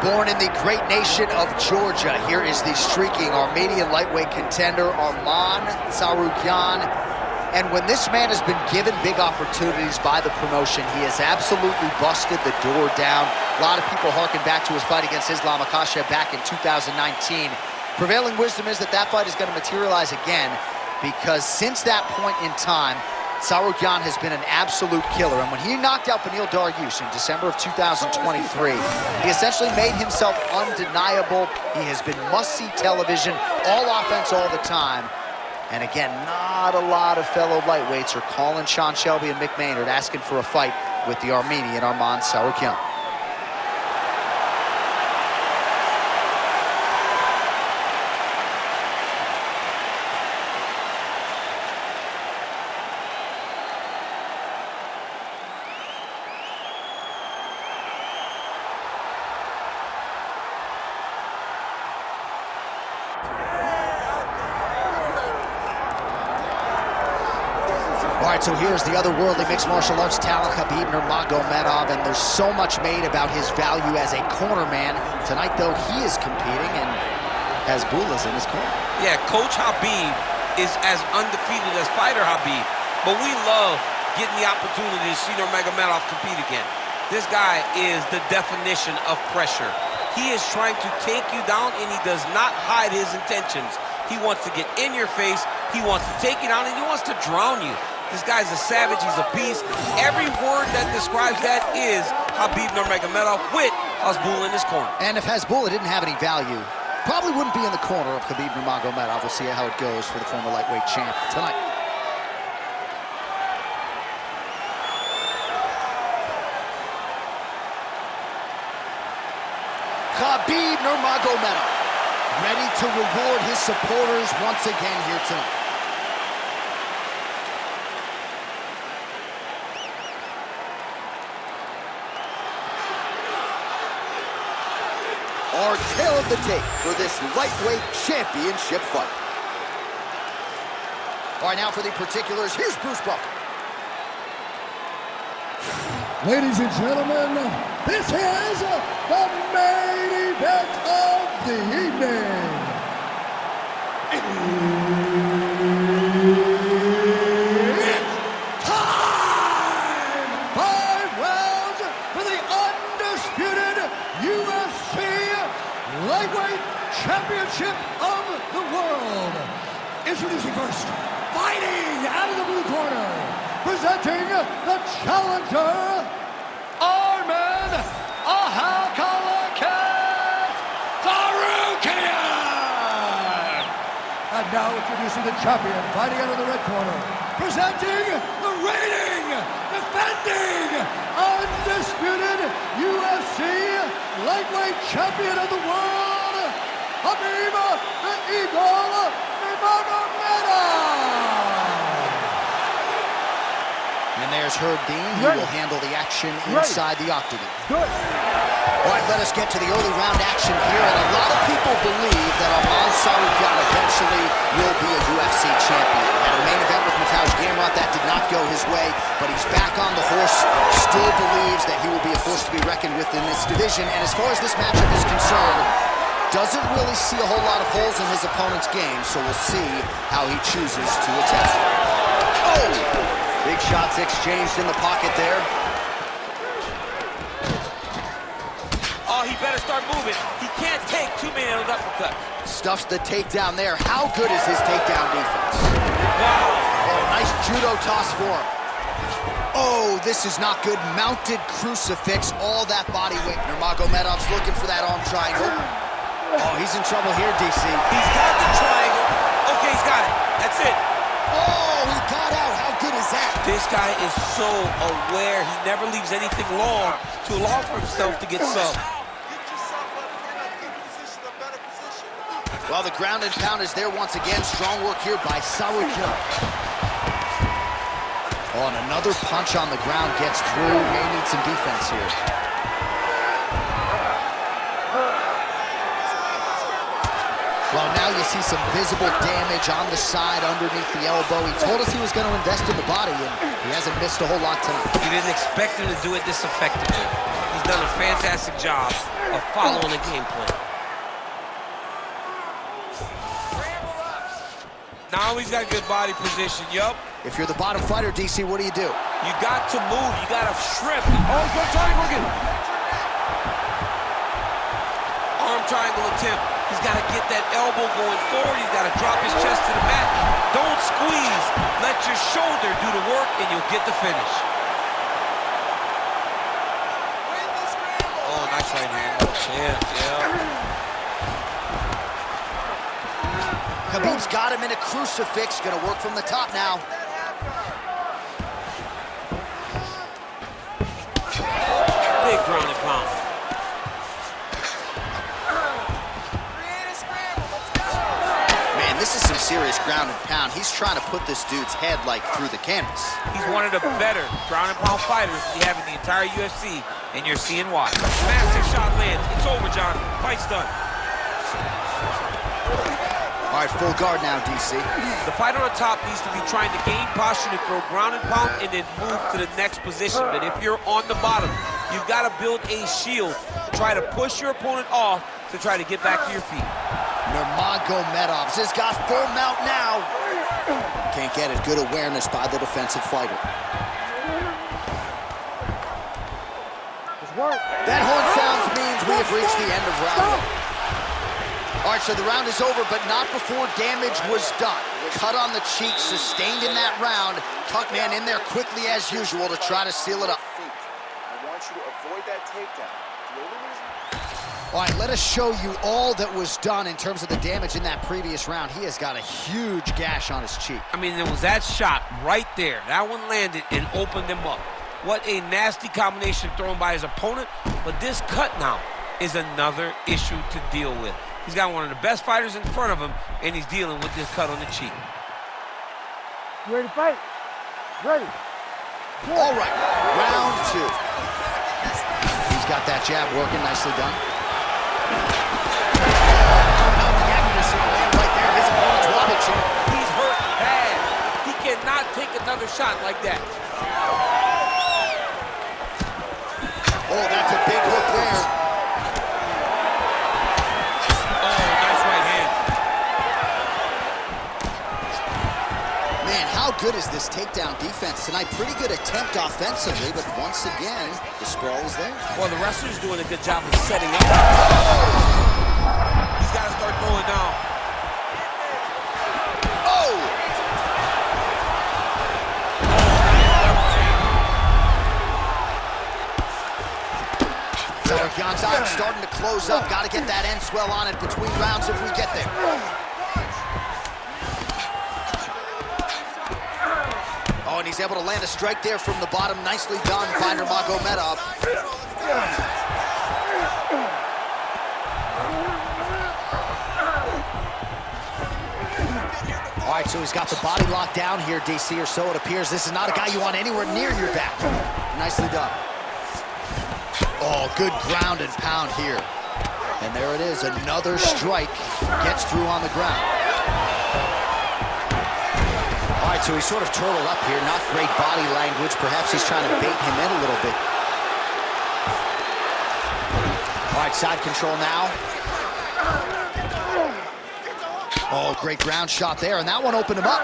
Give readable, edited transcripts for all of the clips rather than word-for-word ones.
Born in the great nation of Georgia, here is the streaking Armenian lightweight contender, Arman Tsarukyan. And when this man has been given big opportunities by the promotion, he has absolutely busted the door down. A lot of people harken back to his fight against Islam Makhachev back in 2019. Prevailing wisdom is that that fight is going to materialize again, because since that point in time, Tsarukyan has been an absolute killer. And when he knocked out Beneil Dariush in December of 2023, he essentially made himself undeniable. He has been must-see television, all offense all the time. And again, not a lot of fellow lightweights are calling Sean Shelby and Mick Maynard asking for a fight with the Armenian Arman Tsarukyan. All right, so here's the otherworldly mixed martial arts talent, Khabib Nurmagomedov, and there's so much made about his value as a corner man. Tonight, though, he is competing and has Bulas in his corner. Yeah, Coach Khabib is as undefeated as fighter Khabib, but we love getting the opportunity to see Nurmagomedov compete again. This guy is the definition of pressure. He is trying to take you down, and he does not hide his intentions. He wants to get in your face, he wants to take you down, and he wants to drown you. This guy's a savage, he's a beast. Every word that describes that is Khabib Nurmagomedov with Hasbulla in his corner. And if Hasbulla didn't have any value, probably wouldn't be in the corner of Khabib Nurmagomedov. We'll see how it goes for the former lightweight champ tonight. Khabib Nurmagomedov, ready to reward his supporters once again here tonight. Our tale of the tape for this lightweight championship fight. All right, now for the particulars, here's Bruce Buffer. Ladies and gentlemen, this is the main event of the evening. It's time! 5 rounds for the undisputed UFC Lightweight Championship of the world. Introducing first, fighting out of the blue corner, presenting the challenger, Arman Tsarukyan. And now introducing the champion, fighting out of the red corner, presenting the reigning, defending, undisputed UFC lightweight champion of the world, Khabib the Eagle Nurmagomedov. And there's Herb Dean, who will handle the action inside the octagon. Good. All right, let us get to the early round action here, and a lot of people believe that Arman Tsarukyan eventually will be a UFC champion. At a main event with Mateusz Gamrot, that did not go his way, but he's back on the horse, still believes that he will be a force to be reckoned with in this division, and as far as this matchup is concerned, doesn't really see a whole lot of holes in his opponent's game, so we'll see how he chooses to attack. Oh! Big shots exchanged in the pocket there. Oh, he better start moving. He can't take too many of those uppercuts. Stuffs the takedown there. How good is his takedown defense? Wow. Oh, nice judo toss for him. Oh, this is not good. Mounted crucifix, all that body weight. Nurmagomedov's looking for that arm triangle. Oh, he's in trouble here, DC. He's got the triangle. Okay, he's got it. That's it. Oh, he got out. How good is that? This guy is so aware. He never leaves anything long to allow for himself to get sub. Well, the ground and pound is there once again. Strong work here by Tsarukyan. Oh, and another punch on the ground gets through. May need some defense here. Well, now you see some visible damage on the side underneath the elbow. He told us he was going to invest in the body, and he hasn't missed a whole lot tonight. You didn't expect him to do it this effectively. He's done a fantastic job of following the game plan. Now he's got good body position, yup. If you're the bottom fighter, DC, what do? You got to move, you got to shrimp. Oh, good triangle again. Arm triangle attempt. He's got to get that elbow going forward. He's got to drop his chest to the mat. Don't squeeze. Let your shoulder do the work, and you'll get the finish. Oh, nice right hand. Chance, yeah. Khabib's got him in a crucifix. Gonna work from the top now. Big ground and pound. Man, this is some serious ground and pound. He's trying to put this dude's head like through the canvas. He's one of the better ground and pound fighters we have in the entire UFC, and you're seeing why. Massive shot lands. It's over, John. Fight's done. All right, full guard now, DC. The fighter on top needs to be trying to gain posture to throw ground and pound and then move to the next position. But if you're on the bottom, you've got to build a shield to try to push your opponent off to try to get back to your feet. Nurmagomedov has got full mount now. Can't get it. Good awareness by the defensive fighter. That horn sounds means we have reached the end of round 1. All right, so the round is over, but not before damage was done. Cut on the cheek, sustained in that round. Tuckman in there quickly as usual to try to seal it up. I want you to avoid that takedown. The only reason... All right, let us show you all that was done in terms of the damage in that previous round. He has got a huge gash on his cheek. I mean, there was that shot right there. That one landed and opened him up. What a nasty combination thrown by his opponent. But this cut now is another issue to deal with. He's got one of the best fighters in front of him, and he's dealing with this cut on the cheek. You ready to fight? Ready. All right, round 2. He's got that jab working, nicely done. Now the accuracy land right there. His opponent's wobbled some. He's hurt bad. He cannot take another shot like that. Oh, that's a big hook there. How good is this takedown defense tonight? Pretty good attempt offensively, but once again, the sprawl is there. Well, the wrestler's doing a good job of setting up. He's got to start throwing now. Oh! Tsarukyan's arm starting to close up. Got to get that end swell on it between rounds if we get there. Oh, and he's able to land a strike there from the bottom. Nicely done by Nurmagomedov. All right, so he's got the body locked down here, DC, or so it appears. This is not a guy you want anywhere near your back. Nicely done. Oh, good ground and pound here. And there it is, another strike. Gets through on the ground. All right, so he's sort of turtled up here. Not great body language. Perhaps he's trying to bait him in a little bit. All right, side control now. Oh, great ground shot there, and that one opened him up.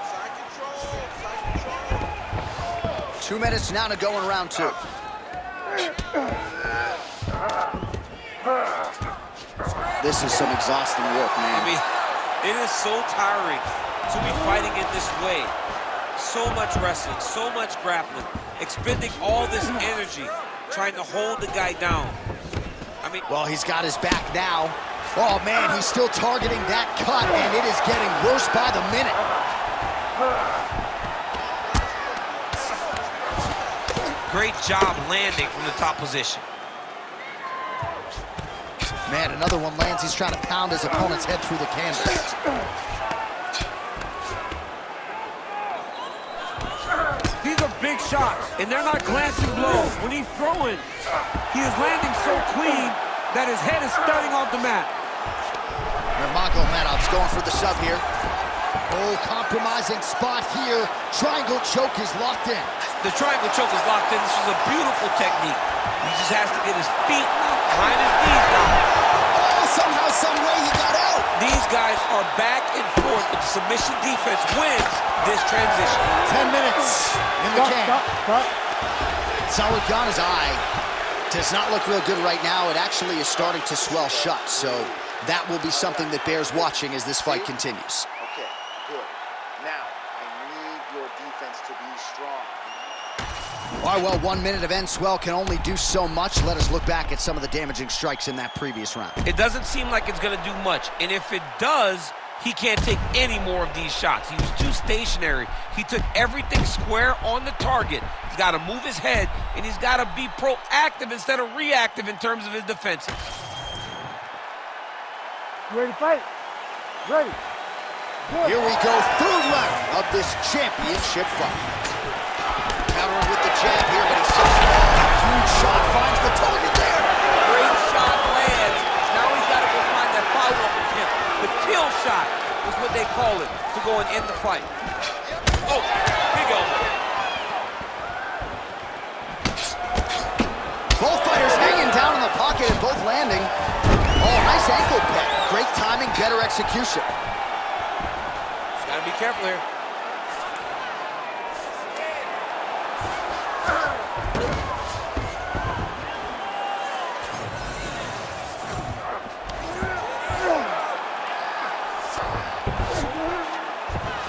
Side control. 2 minutes now to go in round 2. This is some exhausting work, man. I mean, it is so tiring to be fighting in this way. So much wrestling, so much grappling, expending all this energy, trying to hold the guy down. I mean, well, he's got his back now. Oh, man, he's still targeting that cut, and it is getting worse by the minute. Great job landing from the top position. Man, another one lands. He's trying to pound his opponent's head through the canvas. These are big shots, and they're not glancing blows. When he's throwing, he is landing so clean that his head is starting off the mat. Nurmagomedov's going for the sub here. Oh, compromising spot here. Triangle choke is locked in. The triangle choke is locked in. This is a beautiful technique. He just has to get his feet behind his knees now. Oh, somehow, some way he got out. These guys are back and forth, but the submission defense wins this transition. 10 minutes in the can. Tsarukyan's eye does not look real good right now. It actually is starting to swell shut, so that will be something that bears watching as this fight continues. Okay, good. Now, I need your defense to be strong. All right, well, 1 minute of end swell can only do so much. Let us look back at some of the damaging strikes in that previous round. It doesn't seem like it's going to do much, and if it does, he can't take any more of these shots. He was too stationary. He took everything square on the target. He's got to move his head, and he's got to be proactive instead of reactive in terms of his defenses. Ready to fight? Ready. Good. Here we go, third round of this championship fight. Countering with the jab here, but he sets it all. Huge shot, finds the target there. Great shot lands. Now he's got to go find that follow-up attempt. The kill shot is what they call it to go and end the fight. Oh, big elbow. Both fighters hanging down in the pocket and both landing. Oh, nice ankle pick. Great timing, better execution. Just got to be careful here.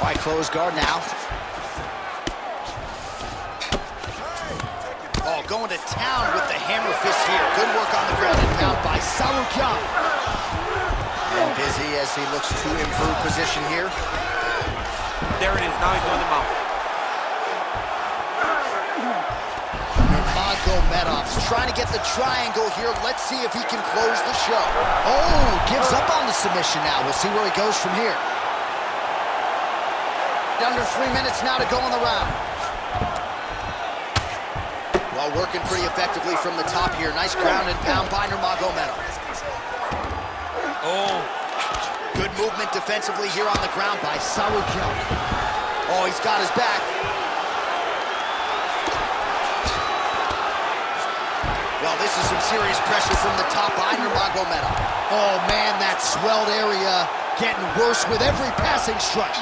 All right, close guard now. Oh, going to town with the hammer fist here. Good work on the ground and pound by Tsarukyan. And busy as he looks to improve position here. There it is. Now he's going to mount. Nurmagomedov's trying to get the triangle here. Let's see if he can close the show. Oh, gives up on the submission now. We'll see where he goes from here. Under 3 minutes now to go in the round. Well, working pretty effectively from the top here. Nice ground and pound by Nurmagomedov. Oh. Good movement defensively here on the ground by Tsarukyan. Oh, he's got his back. Well, this is some serious pressure from the top by Nurmagomedov. Oh, man, that swelled area getting worse with every passing strike.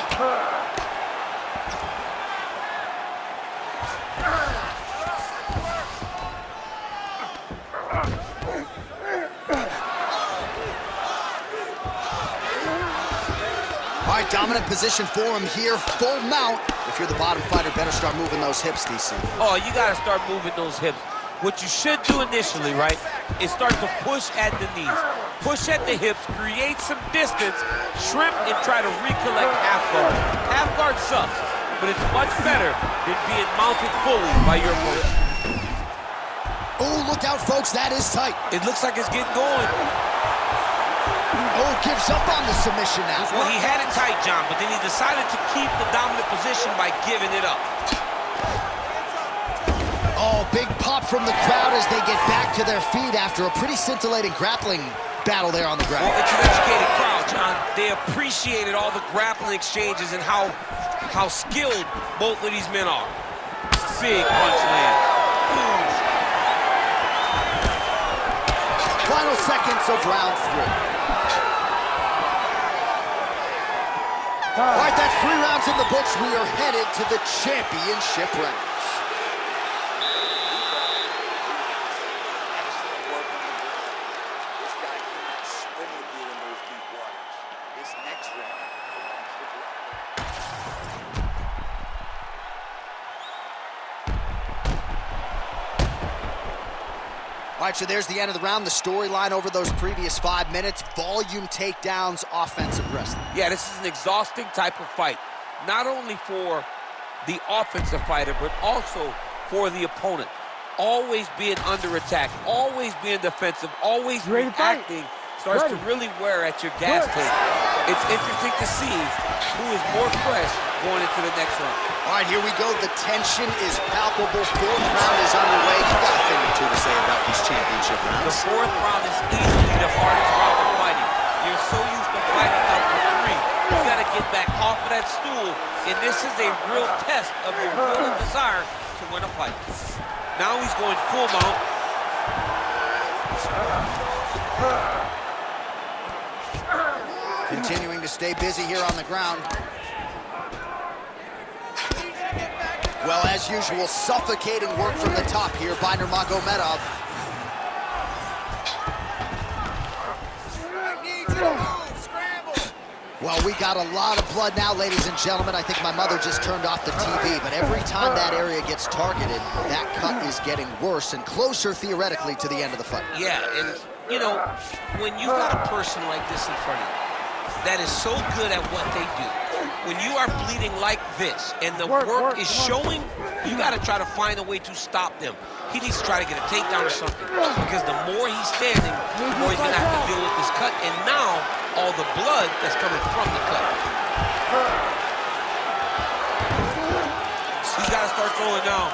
All right, dominant position for him here, full mount. If you're the bottom fighter, better start moving those hips, DC. Oh, you got to start moving those hips. What you should do initially, right, is start to push at the knees. Push at the hips, create some distance, shrimp, and try to recollect half guard. Half guard sucks, but it's much better than being mounted fully by your opponent. Oh, look out, folks, that is tight. It looks like it's getting going. Oh, gives up on the submission now. Well, he had it tight, John, but then he decided to keep the dominant position by giving it up. Oh, big pop from the crowd as they get back to their feet after a pretty scintillating grappling battle there on the ground. Well, it's an educated crowd, John. They appreciated all the grappling exchanges and how skilled both of these men are. Big punch land. Final seconds of round 3. All right, that's 3 rounds in the books. We are headed to the championship rounds. This guy cannot swim with you in those deep waters. This next round. All right, so there's the end of the round. The storyline over those previous 5 minutes. Volume takedowns, offensive wrestling. Yeah, this is an exhausting type of fight. Not only for the offensive fighter, but also for the opponent. Always being under attack, always being defensive, always reacting starts to really wear at your gas tank. It's interesting to see who is more fresh going into the next round. All right, here we go. The tension is palpable. 4th round is underway. You got a thing or two to say about these championship The rounds. 4th round is easily the hardest round of fighting. You're so used to fighting out for 3. You got to get back off of that and this is a real test of your will and desire to win a fight. Now he's going full mount. Continuing to stay busy here on the ground. Well, as usual, suffocating work from the top here by Nurmagomedov. Well, we got a lot of blood now, ladies and gentlemen. I think my mother just turned off the TV, but every time that area gets targeted, that cut is getting worse and closer, theoretically, to the end of the fight. Yeah, and, you know, when you got a person like this in front of you that is so good at what they do, when you are bleeding like this and the work is showing, you got to try to find a way to stop them. He needs to try to get a takedown or something, because the more he's standing, the more he's going to have to deal with this cut, and now all the blood that's coming from the cut. He's got to start throwing now.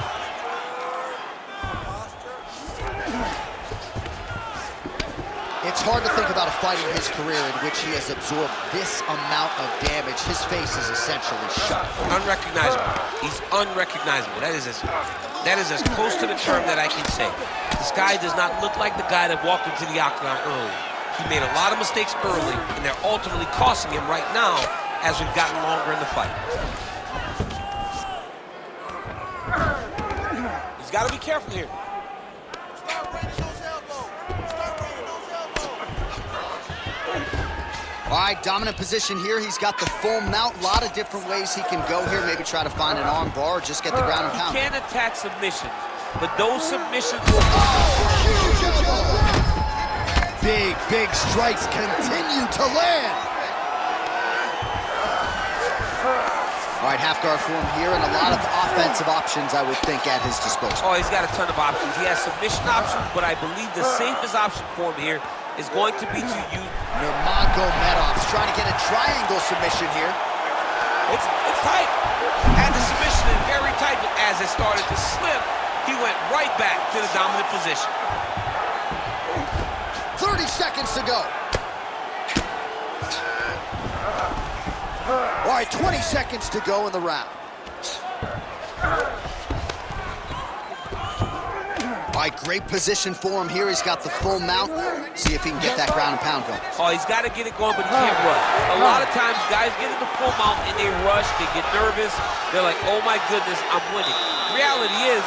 It's hard to think about a fight in his career in which he has absorbed this amount of damage. His face is essentially shot. Unrecognizable. He's unrecognizable. That is as close to the term that I can say. This guy does not look like the guy that walked into the octagon early. He made a lot of mistakes early, and they're ultimately costing him right now as we've gotten longer in the fight. He's got to be careful here. All right, dominant position here. He's got the full mount. A lot of different ways he can go here. Maybe try to find an arm bar or just get the ground and pound. He can attack submissions, but those submissions will... Big strikes continue to land. All right, half guard for him here, and a lot of offensive options, I would think, at his disposal. Oh, he's got a ton of options. He has submission options, but I believe the safest option for him here is going to be to use... Nurmagomedov's trying to get a triangle submission here. It's tight. Had the submission in very tight, but as it started to slip, he went right back to the dominant position. 30 seconds to go. All right, 20 seconds to go in the round. All right, great position for him here. He's got the full mount. See if he can get that ground and pound going. Oh, he's got to get it going, but he can't rush. A lot of times, guys get in the full mount and they rush, they get nervous. They're like, oh my goodness, I'm winning. Reality is,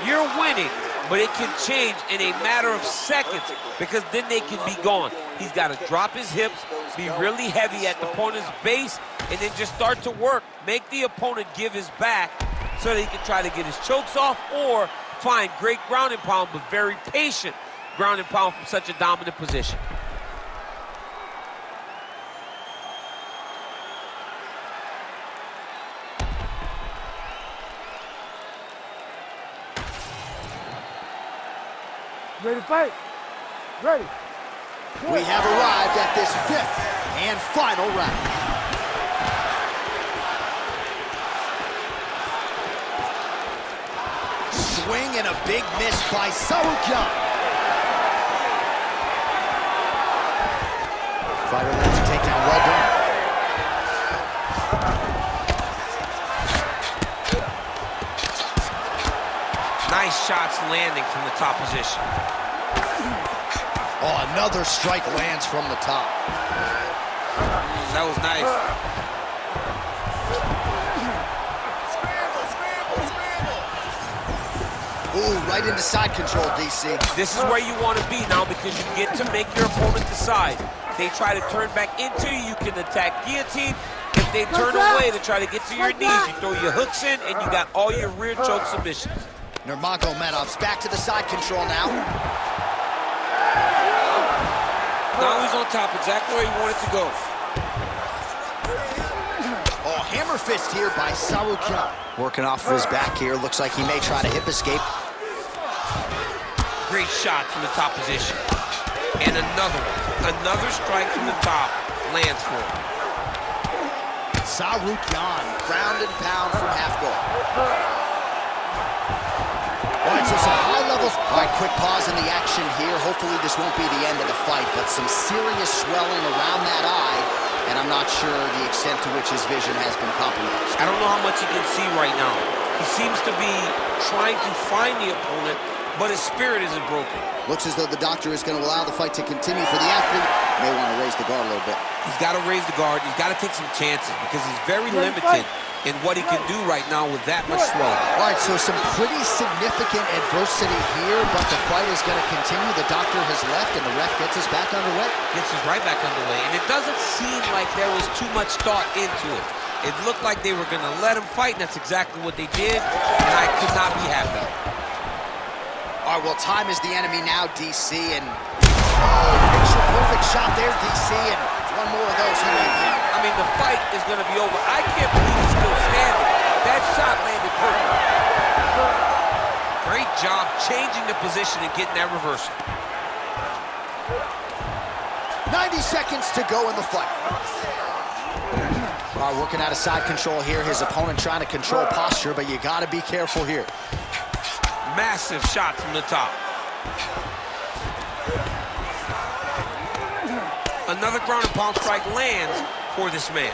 you're winning, but it can change in a matter of seconds because then they can be gone. He's got to drop his hips, be really heavy at the opponent's base, and then just start to work. Make the opponent give his back so that he can try to get his chokes off or find great ground and pound, but very patient ground and pound from such a dominant position. Ready to fight? Ready. We have arrived at this 5th and final round. Swing and a big miss by Tsarukyan. Fighter lands a takedown, well done. Nice shots landing from the top position. Oh, another strike lands from the top. That was nice. Ooh, right into side control, DC. This is where you want to be now because you get to make your opponent decide. They try to turn back into you, you can attack guillotine. If they turn away to try to get to your knees, you throw your hooks in and you got all your rear choke submissions. Nurmagomedov's back to the side control now. Now he's on top, exactly where he wanted to go. Oh, hammer fist here by Tsarukyan. Working off of his back here. Looks like he may try to hip escape. Great shot from the top position. And another one. Another strike from the top lands for him. Tsarukyan, ground and pound from half guard. All right, so some high levels. All right, quick pause in the action here. Hopefully this won't be the end of the fight, but some serious swelling around that eye. and I'm not sure the extent to which his vision has been compromised. I don't know how much he can see right now. He seems to be trying to find the opponent, but his spirit isn't broken. Looks as though the doctor is going to allow the fight to continue for the athlete. May want to raise the guard a little bit. He's got to raise the guard. He's got to take some chances because he's very limited in what he can do right now with that much swelling. All right, so some pretty significant adversity here, but the fight is going to continue. The doctor has left, and the ref gets us back underway. Gets us right back underway, and it doesn't seem like there was too much thought into it. It looked like they were going to let him fight, and that's exactly what they did, and I could not be happy. All right, well, time is the enemy now, DC, and picture-perfect shot there, DC, and one more of those he may hit. I mean, the fight is going to be over. I can't believe he's still standing. That shot landed perfect. Great job changing the position and getting that reversal. 90 seconds to go in the fight. All right, working out of side control here. His opponent trying to control posture, but you got to be careful here. Massive shot from the top. Another ground and pound strike lands for this man.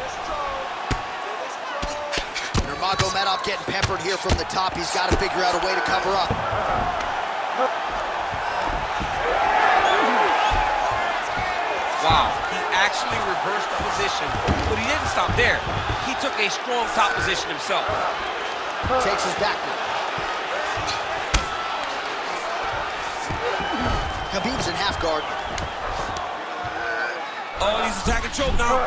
Nurmagomedov getting peppered here from the top. He's got to figure out a way to cover up. Wow, he actually reversed the position, but he didn't stop there. He took a strong top position himself. Takes his back. Khabib's in half guard. Oh, he's attacking choke now.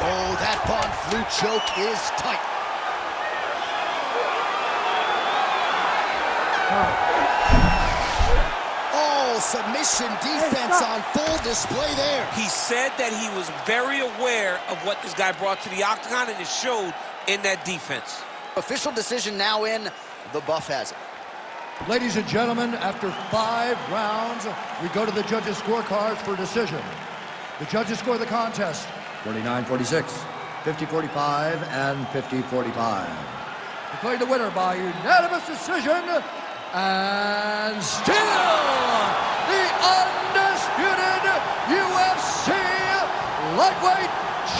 Oh, that Von Flue choke is tight. Oh, submission defense on full display there. He said that he was very aware of what this guy brought to the octagon, and it showed in that defense. Official decision now in. The buff has it. Ladies and gentlemen, after 5 rounds, we go to the judges' scorecards for decision. The judges score the contest 49-46, 50-45, and 50-45. Declared the winner by unanimous decision, and still the undisputed UFC lightweight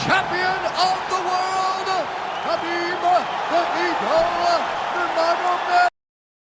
champion of the world, Khabib the Eagle Nurmagomedov.